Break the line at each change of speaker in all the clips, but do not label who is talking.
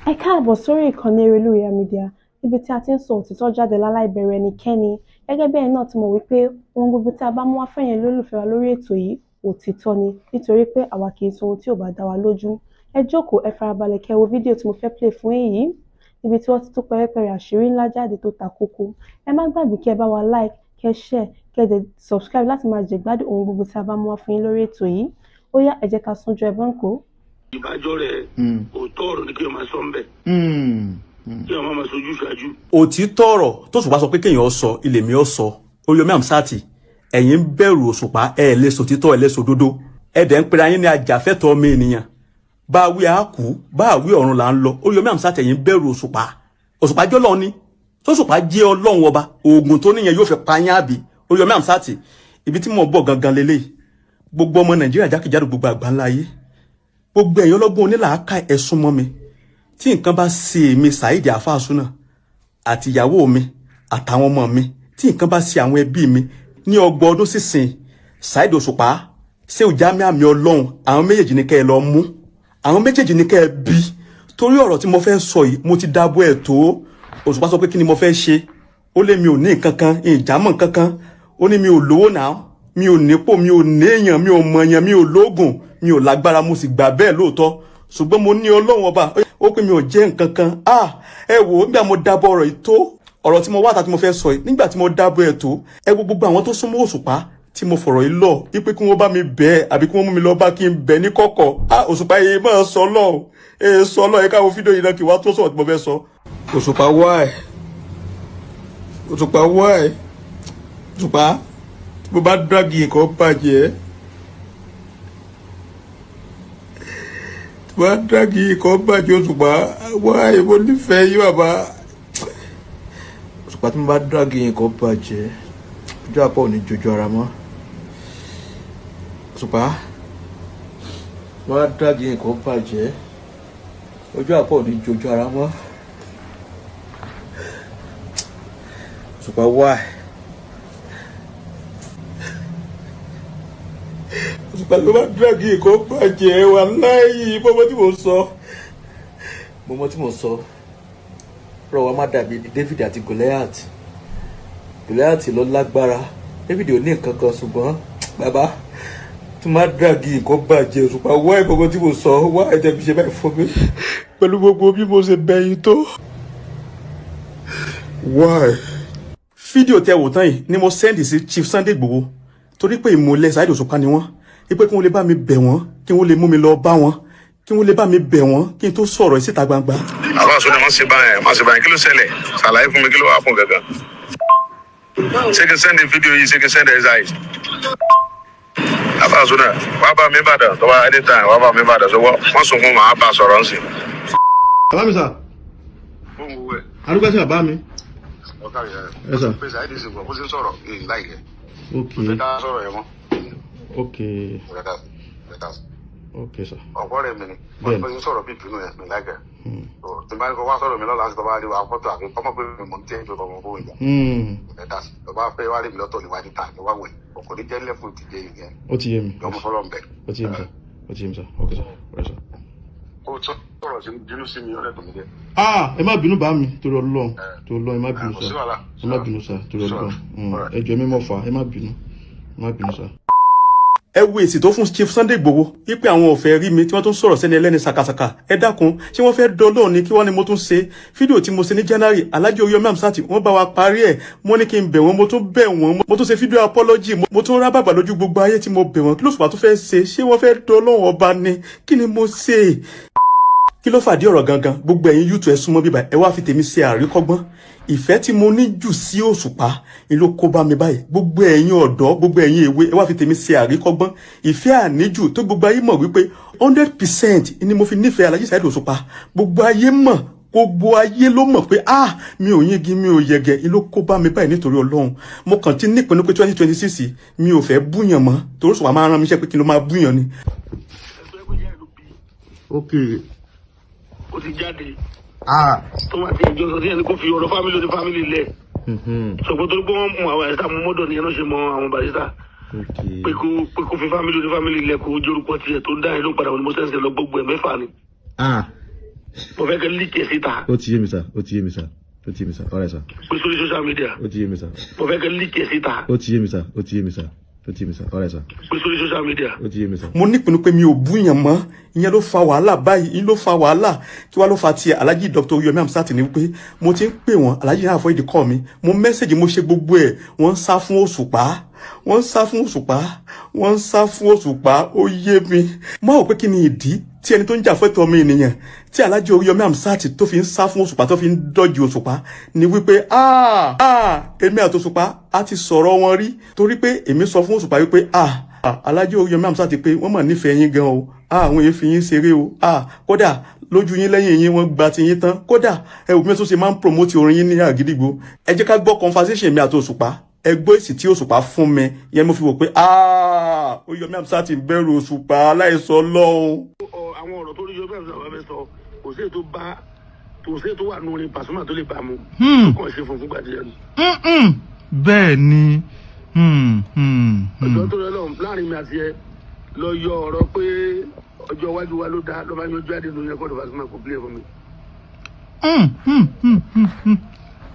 Ẹ káàbọ̀ sórí ìkànnì Erelúyà Media níbi tí a ti ń sọ òtítọ́ jáde láláì bẹ̀rù ẹnikẹ́ni. Gẹ́gẹ́ bí ẹ̀yin náà ti mọ̀ wípé ohun gbogbo tí a bá mú wá fún ẹ̀yin olólùfẹ́ wa lórí ètò yìí òtítọ́ ni nítorí pé àwa kì í sọ ohun tí ò bá dá wa lójú. Ẹ jókòó, ẹ farabalẹ̀ kẹ́ wo fídíò tí mo fẹ́ play fún èyí níbi tí wọ́n ti tú pẹ́rẹ́pẹ́rẹ́ àṣírí ńlá jáde tó ta kókó. Ẹ má gbàgbé kí ẹ bá wa like, kẹ́ share, kẹ́ dẹ̀ subscribe láti máa jẹ̀gbádùn ohun gbogbo tí a bá mú wá fún yín lórí ètò yìí. Ó yá, ẹ jẹ́ ká súnjọ ẹ bọ́ǹkó.
Ìbájọ́ rẹ̀ òótọ́ ọ̀rọ̀ ni kí o máa sọ ń bẹ̀. Kí o máa sojú ṣáájú.
Òtítọ́ ọ̀rọ̀ tó Òṣùpá sọ pé kéèyàn sọ ilé mi ó sọ. Oríyọmí Hamzat, ẹ̀yin ń bẹ̀rù Òṣùpá, ẹ lè sọ òtítọ́, ẹ lè sọ òdodo. Ẹ dẹ̀ ń pera yín ní ajàfẹ́tọ̀ọ́ ọmọ ènìyàn. Bá wí a kú, bá wí ọ̀run là ń lọ. Oríyọmí Hamzat, ẹ̀yin ń bẹ̀rù Òṣùpá. Òṣùpá jẹ́ Ọlọ́run ni. Òṣùpá jẹ́ Ọlọ́run ọba. Oògùn tó níyẹn yóò fi pa yín àbí. Oríyọmí Hamzat, ibi tí mo bọ̀ gangan lélẹ̀. Gbogbo ọmọ Nàìjíríà jákèjádò gbogbo àgbáńlá ayé. Gbogbo ẹ̀yin ọlọ́gbọ́n onílàákà ẹ súnmọ́ mi. Tí nǹkan bá ṣe èmi Saheed Alfa Sunnah àti ìyàwó mi àtàwọn ọmọ mi, tí nǹkan bá ṣe àwọn ẹbí mi ní 30 ọdún sísìn, Saheed Òṣùpá ṣé ò já mi àmì Ọlọ́run, àwọn méjèèjì ní kẹ́ ẹ lọ mú, àwọn méjèèjì ní kẹ́ ẹ bí. Torí ọ̀rọ̀ tí mo fẹ́ sọ yìí mo ti dábọ̀ ẹ̀ tó. Òṣùpá sọ pé kí ni mo fẹ́ ṣe, ó lé mi ò ní nǹkan kan, ìjàmọ̀ nǹkan kan, ó ní mi ò lówó náà, mi ò nípò, mi ò néèyàn, mi ò mọ̀yàn, mi ò lóògùn, mi ò lágbára, mo sì gbà bẹ́ẹ̀ lóòótọ́. Ṣùgbọ́n mo ní Ọlọ́run ọba, ó pé mi ò jẹ́ nǹkan kan. Ẹ wò ó, nígbà mo dábọ̀ ọ̀rọ̀ yìí tó, ọ̀rọ̀ tí mo wá tí mo fẹ́ sọ yìí, nígbà tí mo dábọ̀ ẹ̀ tó, ẹ wo gbogbo àwọn tó súnmọ́ Òṣùpá tí mo fọ̀rọ̀ yìí lọ, wípé kí wọ́n bá mi bẹ̀ àbí kí wọ́n mú mi lọ bá kí n bẹ̀ ní kọ̀kọ̀. Òṣùpá yìí máa sọ lọ, sọ lọ, ẹ káwọn fídíò yìí náà kí wá tó sọ̀rọ̀ tí mo fẹ́ sọ. Òṣùpá why? Òṣùpá why? Òṣùpá tí mo bá dági nǹkan bàjẹ́. Wá dági nǹkan bàjẹ́ Òṣùpá, wá èmo nífẹ̀ẹ́ yí bàbá. Òṣùpá tí mo bá dági nǹkan bàjẹ́, ojú àpá ò ní jojú ara mọ́. Òṣùpá wá dági nǹkan bàjẹ́, ojú àpá ò ní jojú ara mọ́. Òṣùpá wá. Òṣùpá ló bá dági nǹkan bàjẹ́, wà láyé mọ́mọ́ tí mo sọ. Rọ̀ wá má dàbí David àti Goliath. Goliath ló lágbára, David ò ní nǹkan kan, ṣùgbọ́n bàbá tí má dági nǹkan bàjẹ́. Òṣùpá wá ìmọ̀mọ́ tí mo sọ, wá ẹ̀jẹ̀ fi ṣe báyìí fún mi pẹ̀lú gbogbo bí mo ṣe bẹ̀yìn tó. Why? Fídíò tẹ́ wò tán yìí ni mo sẹ́ndì sí Chief Sunday Igboho torí pé ìmọ̀lẹ̀ Saheed Òṣùpá ni wọ́n, wípé kí wọ́n lè bá mi bẹ̀ wọ́n, kí wọ́n lè mú mi lọ bá wọn, kí wọ́n lè bá mi bẹ̀ wọ́n kí n tó sọ̀rọ̀ síta gbangba.
Àbá Sunnah má ṣe báyẹn, kí ló ṣẹlẹ̀? Ṣàlàyé fún mi kí ló wà fún gangan. Ṣé kí sẹ́ndì fídíò yìí, ṣé kí sẹ́ndì ẹ̀ṣá yìí? Àbá Sunnah, wàá bá mi Ìbàdàn, tó bá anytime wàá bá mi Ìbàdàn, sọ́wọ́ wọ́n sunkún màá bá sọ̀rọ̀ ń sìn.
Bàbá mi sà. Arúgbó sí bàbá mi. Ẹ sà. Okay. Okay, sir.
Ọ̀pọ̀ rẹ̀ mi ni. Wọ́n ti sọ̀rọ̀ bí ìbínú yẹn mi láìpẹ́. Tí bá ní kó wá sọ̀rọ̀ mi lọ́la láti tọ́ bá rí wa fọ́tò àbí kọ́mọ́ pé mo ń tẹ́ ìjọ ọmọ bóun ìjà. Tọ́ba fẹ́ wá rí mi lọ́tọ̀ níwájú ta ni wá wẹ̀. Ọkọ̀ ní jẹ́ lẹ́fún ti jẹ́ ìyẹn.
Ó ti yé mi.
Ọmọ fọlọ́ ń bẹ̀.
Ó ti yé mi sà. Ó ti yé mi sà. Okay, sir. Right, sir.
Ó sọ̀rọ̀ sí bínú sí mi ọ̀rẹ́ tó mi jẹ́.
Ẹ má bínú bá mi torí Ọlọ́run. Torí Ọlọ́run ẹ má bínú sà. Ẹ má bínú sà torí Ọlọ́run. Ẹ jọ̀ọ́ mi mọ̀ fà, ẹ má bínú. Ẹ má bínú sà. Ẹ wo èsì tó fún Chief Sunday Igboho wípé àwọn ò fẹ́ rí mi tí wọ́n tún sọ̀rọ̀ sẹ́ni ẹlẹ́ni sàkàsàkà. Ẹ dákun, ṣé wọ́n fẹ́ dọ́lọ́ ni kí wọ́n ní mo tún ṣe fídíò tí mo ṣe ní January Alhaji Oríyọmí Hamzat wọ́n bá wa parí ẹ̀, mo ní kí n bẹ̀ wọ́n, mo tún bẹ̀ wọ́n, mo tún ṣe fídíò apology, mo tún rá bàbà lójú gbogbo ayé tí mo bẹ̀ wọ́n. Kí ló Òṣùpá tún fẹ́ ṣe? Ṣé wọ́n fẹ́ dọ́lọ́ ọba ni? Kí ni mo ṣe? Kí ló fàdí ọ̀rọ̀ gangan? Gbogbo ẹ̀yin YouTube ẹ súnmọ́ bíbá ẹ wá fi tèmi ṣe àríkọ́gbọ́n. Ìfẹ́ tí mo ní jù sí Òṣùpá ni ló kó bá mi báyìí. Gbogbo ẹ̀yin ọ̀dọ́, gbogbo ẹ̀yin èwe ẹ wá fi tèmi ṣe àríkọ́gbọ́n. Ìfẹ́ àníjù tó gbogbo ayé mọ̀ wípé 100% ni mo fi nífẹ̀ẹ́ Alhaji Saheed Òṣùpá. Gbogbo ayé mọ̀, gbogbo ayé ló mọ̀ pé mi ò yingi, mi ò yẹ̀gẹ̀, ló kó bá mi báyìí nítorí Ọlọ́run. Mo kàn ti nípinnu pé 2026 mi ò fẹ́ búyàn mọ́ torí Òṣùpá máa rán mi iṣẹ́ pé kí n ló máa búyàn ni. Okay.
Ó ti jáde. Tó máa ti ìjọ sọ sí ẹni kó fi ọ̀rọ̀ fámìlì lẹ̀. Ṣùgbọ́n tó gbọ́ wọn mú àwọn àìsàn mú mọ́dọ̀ ni ẹnu ṣe mọ àwọn barista. Pé kó fi fámìlì lẹ̀ kó jórúkọ tiẹ̀ tó ń dá ẹ̀ ló padà wọn ni mo sẹ́nsẹ̀ lọ gbogbo ẹ̀ mẹ́fà ni. mo fẹ́ kẹ́ líkì síta.
ó ti yé mi sà ó ti yé mi sà ó ti yé mi sà ọ̀rẹ́ sà.
pé sórí social media.
ó ti yé mi sà.
mo fẹ́ kẹ́ líkì síta.
ó ti yé mi sà ó ti yé mi sà ó ti yé mi sà ọ̀rẹ́ sà.
pé sórí social media.
ó ti yé mi sà.
mo nípinnu pé mi ò búyàn mọ́ ìyẹn ló fa wàhálà báyìí ìyẹn ló fa wàhálà kí wàá ló fa tiẹ̀ Alhaji Dr. Yomi Amsat ni wípé mo ti ń pè wọ́n Alhaji náà fọ́ ìdí kọ́ mi mo mẹ́sẹ̀gì mo ṣe gbogbo ẹ̀ wọ́n ń sá fún Òṣùpá wọ́n ń sá fún Òṣùpá wọ́n ń sá fún Òṣùpá ó yé mi mo rò pé kí ni ìdí tí ẹni tó ń jà fẹ́tọ̀ ọmọ ènìyàn tí Alhaji Yomi Amsat tó fi ń sá fún Òṣùpá tó fi ń dọ́jú Òṣùpá ni wípé èmi àti Òṣùpá á ti sọ̀rọ̀ wọn rí torí pé èmi sọ fún Òṣùpá wípé Alhaji Yomi Amsat pé wọ́n mà nífẹ̀ẹ́ yín gan o àwọn èèyàn fi yín ṣeré o kódà lójú yín lẹ́yìn yín wọ́n gba ti yín tán kódà ẹ̀wù mi tó ṣe máa ń promote orin yín ní Àgídìgbò ẹ jẹ́ ká gbọ́ conversation mi àti Òṣùpá ẹ gbọ́ èsì tí Òṣùpá fún mi yẹn mo fi wò pé Yomi Amsat ń bẹ̀rù Òṣùpá aláìsọ lọ́hùn.
àwọn ọ̀rọ̀ tó rí Yomi Amsat bá fẹ́ sọ kò sí ètò bá kò sí ètò wà nù orin Pasuma tó lè bá mu kò ṣe fún fúngbà díẹ̀ ni.
bẹ́ẹ̀ ni.
ọjọ́ tó rẹ lọ́hùn láàrin mi àti ẹ lọ yọ ọ̀rọ̀ pé ọjọ́ iwájú wa ló dá ló máa yanjú àdé lórí ẹ̀kọ́ Pasuma kò bílẹ̀ fún mi.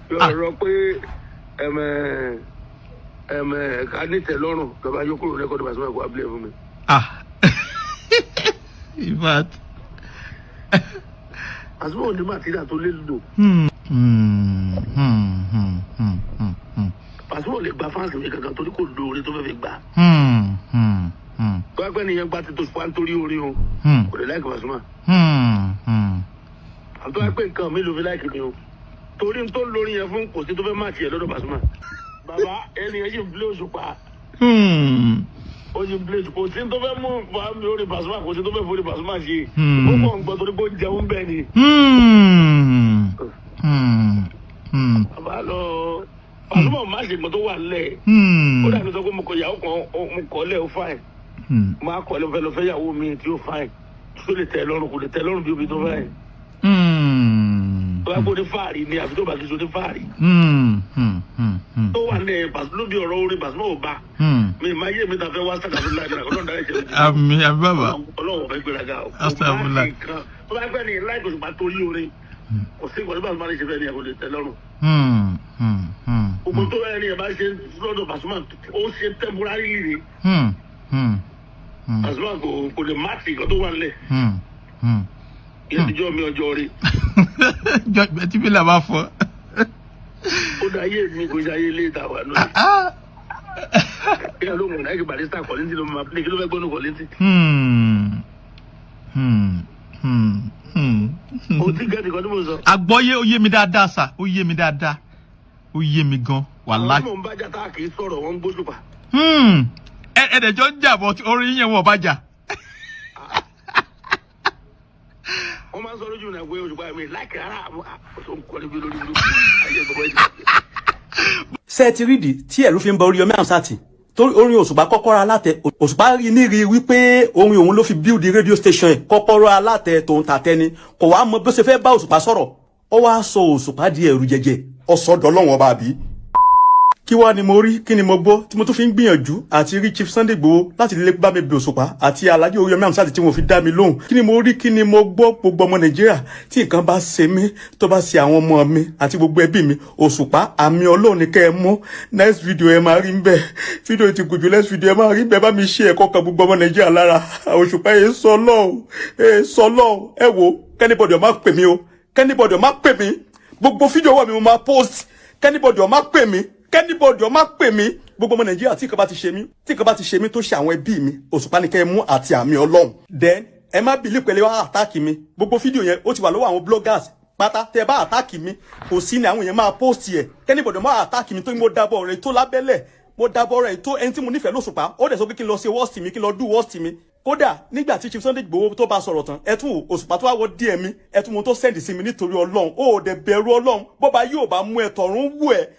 yọ ọ̀rọ̀ pé ká ní tẹ́lọ́rùn ló máa yọ kúrò lẹ́kọ́ Pasuma kò bílẹ̀ fún mi.
ìfàt.
Pasuma ò ní màtíríà tó lè lò. Pasuma ò lè gba fáǹsì mi kankan torí kò lo orin tó fẹ́ fi gbà. tó wá pẹ́ nìyẹn gba títò fún nítorí orin o kò lè láìkì Pasuma. àti wá pé nǹkan mi ló fi láìkì mi o torí n tó ń lórí yẹn fún kò sí tó fẹ́ máàkì ẹ̀ lọ́dọ̀ Pasuma. bàbá ẹni yẹn sì ń blé Òṣùpá. ó sì ń blé Òṣùpá kò sí tó fẹ́ mú mi orin Pasuma kò sí tó fẹ́ forí Pasuma ṣe. ó kàn ń gbọ́ torí pé ó jẹun bẹ́ẹ̀ ni. bàbá lọ Pasuma má ṣe gbọ́n tó wà lẹ̀. ó dàbí sọ pé mo kọ ìyàwó kan mo kọ́ lẹ̀ ó fáìn. mo á kọ́ lẹ̀ fẹ́ ìyàwó mi tí ó fáìn tó lè tẹ́ lọ́rùn kò lè tẹ́ lọ́rùn bí omi tó fáìn. tó bá gbọ́ ní fáàrí ni àfi tó bá kí so ní fáàrí. tó wà lẹ̀ lóbi ọ̀rọ̀ orin Pasuma ò bá. mi máa yé mi ta fẹ́ wá sàkàtúntà láìpẹ́ ọlọ́run dáhẹ́ jẹ́
àmì bàbá.
ọlọ́run fẹ́ gbéraga o.
Astagfirullah.
tó bá gbẹ́ ni láìpẹ́ Òṣùpá torí orin kò sí ìkọ̀lẹ́ Pasuma lè ṣe fẹ́ ni kò lè tẹ́ lọ́rùn. gbogbo tó bá ẹni ẹ̀ bá ṣe lọ́dọ̀ Pasuma ó ṣe temporary ni. Pasuma kò lè máàkì nǹkan tó wà nílẹ̀. ìyẹn ti jọ́ mi ọjọ́ rí.
jọ tí bí là bá fọ.
ó dá ayé mi kò ṣe ayé ilé ìta wà lórí. kí ló mọ̀ náà kí Barrister Kollington ló máa pílẹ̀ kí ló fẹ́ gbọ́nù Kollington. o ti gẹ́gẹ́ kan tí mo sọ.
àgbọ́yé ó yé mi dáadáa sà ó yé mi dáadáa ó yé mi gan wàláhì.
àwọn ọmọ ń bájà tá a kì í sọ̀rọ̀ wọn ń gbóṣùpá.
ẹ̀ẹ́dẹ̀jọ́ ń jà bọ̀ orin yẹn wọ̀ bájà.
wọ́n máa ń sọ lójú ìrìnàgbé Òṣùpá mi láìkẹ́ ara àwọn àkọsọ níbi lórí ìlú ayé ìgbọ̀wọ́ ìdí.
ṣé ẹ ti rí ìdí tí ẹ̀rù fi ń bọ Yomi Amsat torí orin Òṣùpá kọ́kọ́rọ́ alátẹ Òṣùpá rí ní rí wípé orin òun ló fi build radio station ẹ̀ kọ́kọ́rọ́ alátẹ tòun tàtẹ́ni kò wá mọ bó ṣe fẹ́ bá Òṣùpá sọ̀rọ̀ ó wá sọ Òṣùpá di ẹ̀rù jẹjẹ ọ̀sọ́dọ̀ lọ́wọ́n bá bí. kí wá ni mo rí kí ni mo gbọ́ tí mo tún fi ń gbìyànjú àti rí Chief Sunday Igboho láti lè bá mi bẹ Òṣùpá àti Alhaji Yomi Amsat tí mo fi dá mi lóhùn kí ni mo rí kí ni mo gbọ́ gbogbo ọmọ Nàìjíríà tí nǹkan bá ṣe mí tó bá ṣe àwọn ọmọ mi àti gbogbo ẹbí mi Òṣùpá àmì Ọlọ́run ni kẹ́ ẹ mú next video ẹ máa rí ń bẹ̀ fídíò ti gùn jù next video ẹ máa rí ń bẹ̀ bá mi ṣe ẹ̀kọ́ kan gbogbo ọmọ Nàìjíríà lára Òṣùpá yẹn sọ lọ́hùn ẹ wo kẹ́nìbọ̀dì ọ̀ má pè mí o kẹ́nìbọ̀dì ọ̀ má pè mí gbogbo fídíò wọ̀ mi mo máa post kẹ́nìbọ̀dì ọ̀ má pè mí kẹ́nìbọ̀dì ọ̀ má pè mí gbogbo ọmọ Nàìjíríà tí nǹkan bá ti ṣe mí tó ṣe àwọn ẹbí mi Òṣùpá ni kẹ́ ẹ mú àti àmì Ọlọ́run then ẹ má bìlí pẹ̀lẹ́ wá àtáàkì mi gbogbo fídíò yẹn ó ti wà lọ́wọ́ àwọn bloggers pátá tẹ́ bá àtáàkì mi kò sí ní àwọn èèyàn máa post ẹ̀ kẹ́nìbọ̀dì má àtáàkì mi tó ní mo dábọ̀ rẹ̀ tó lábẹ́lẹ̀ mo dábọ̀ rẹ̀ tó ẹni tí mo nífẹ̀ẹ́ lóṣùpá ó dẹ̀ sọ pé kí n lọ ṣe worst mi kí n lọ do worst mi kódà nígbà tí Chief Sunday Igboho tó bá sọ̀rọ̀ tán ẹtún Òṣùpá tó wá wọ díẹ̀ mi ẹtún mo tó sẹ́ndì sí mi nítorí Ọlọ́run ó dẹ̀ bẹ̀rù Ọlọ́run bọ́ba yóò bá mú ẹ tọ̀run wù ẹ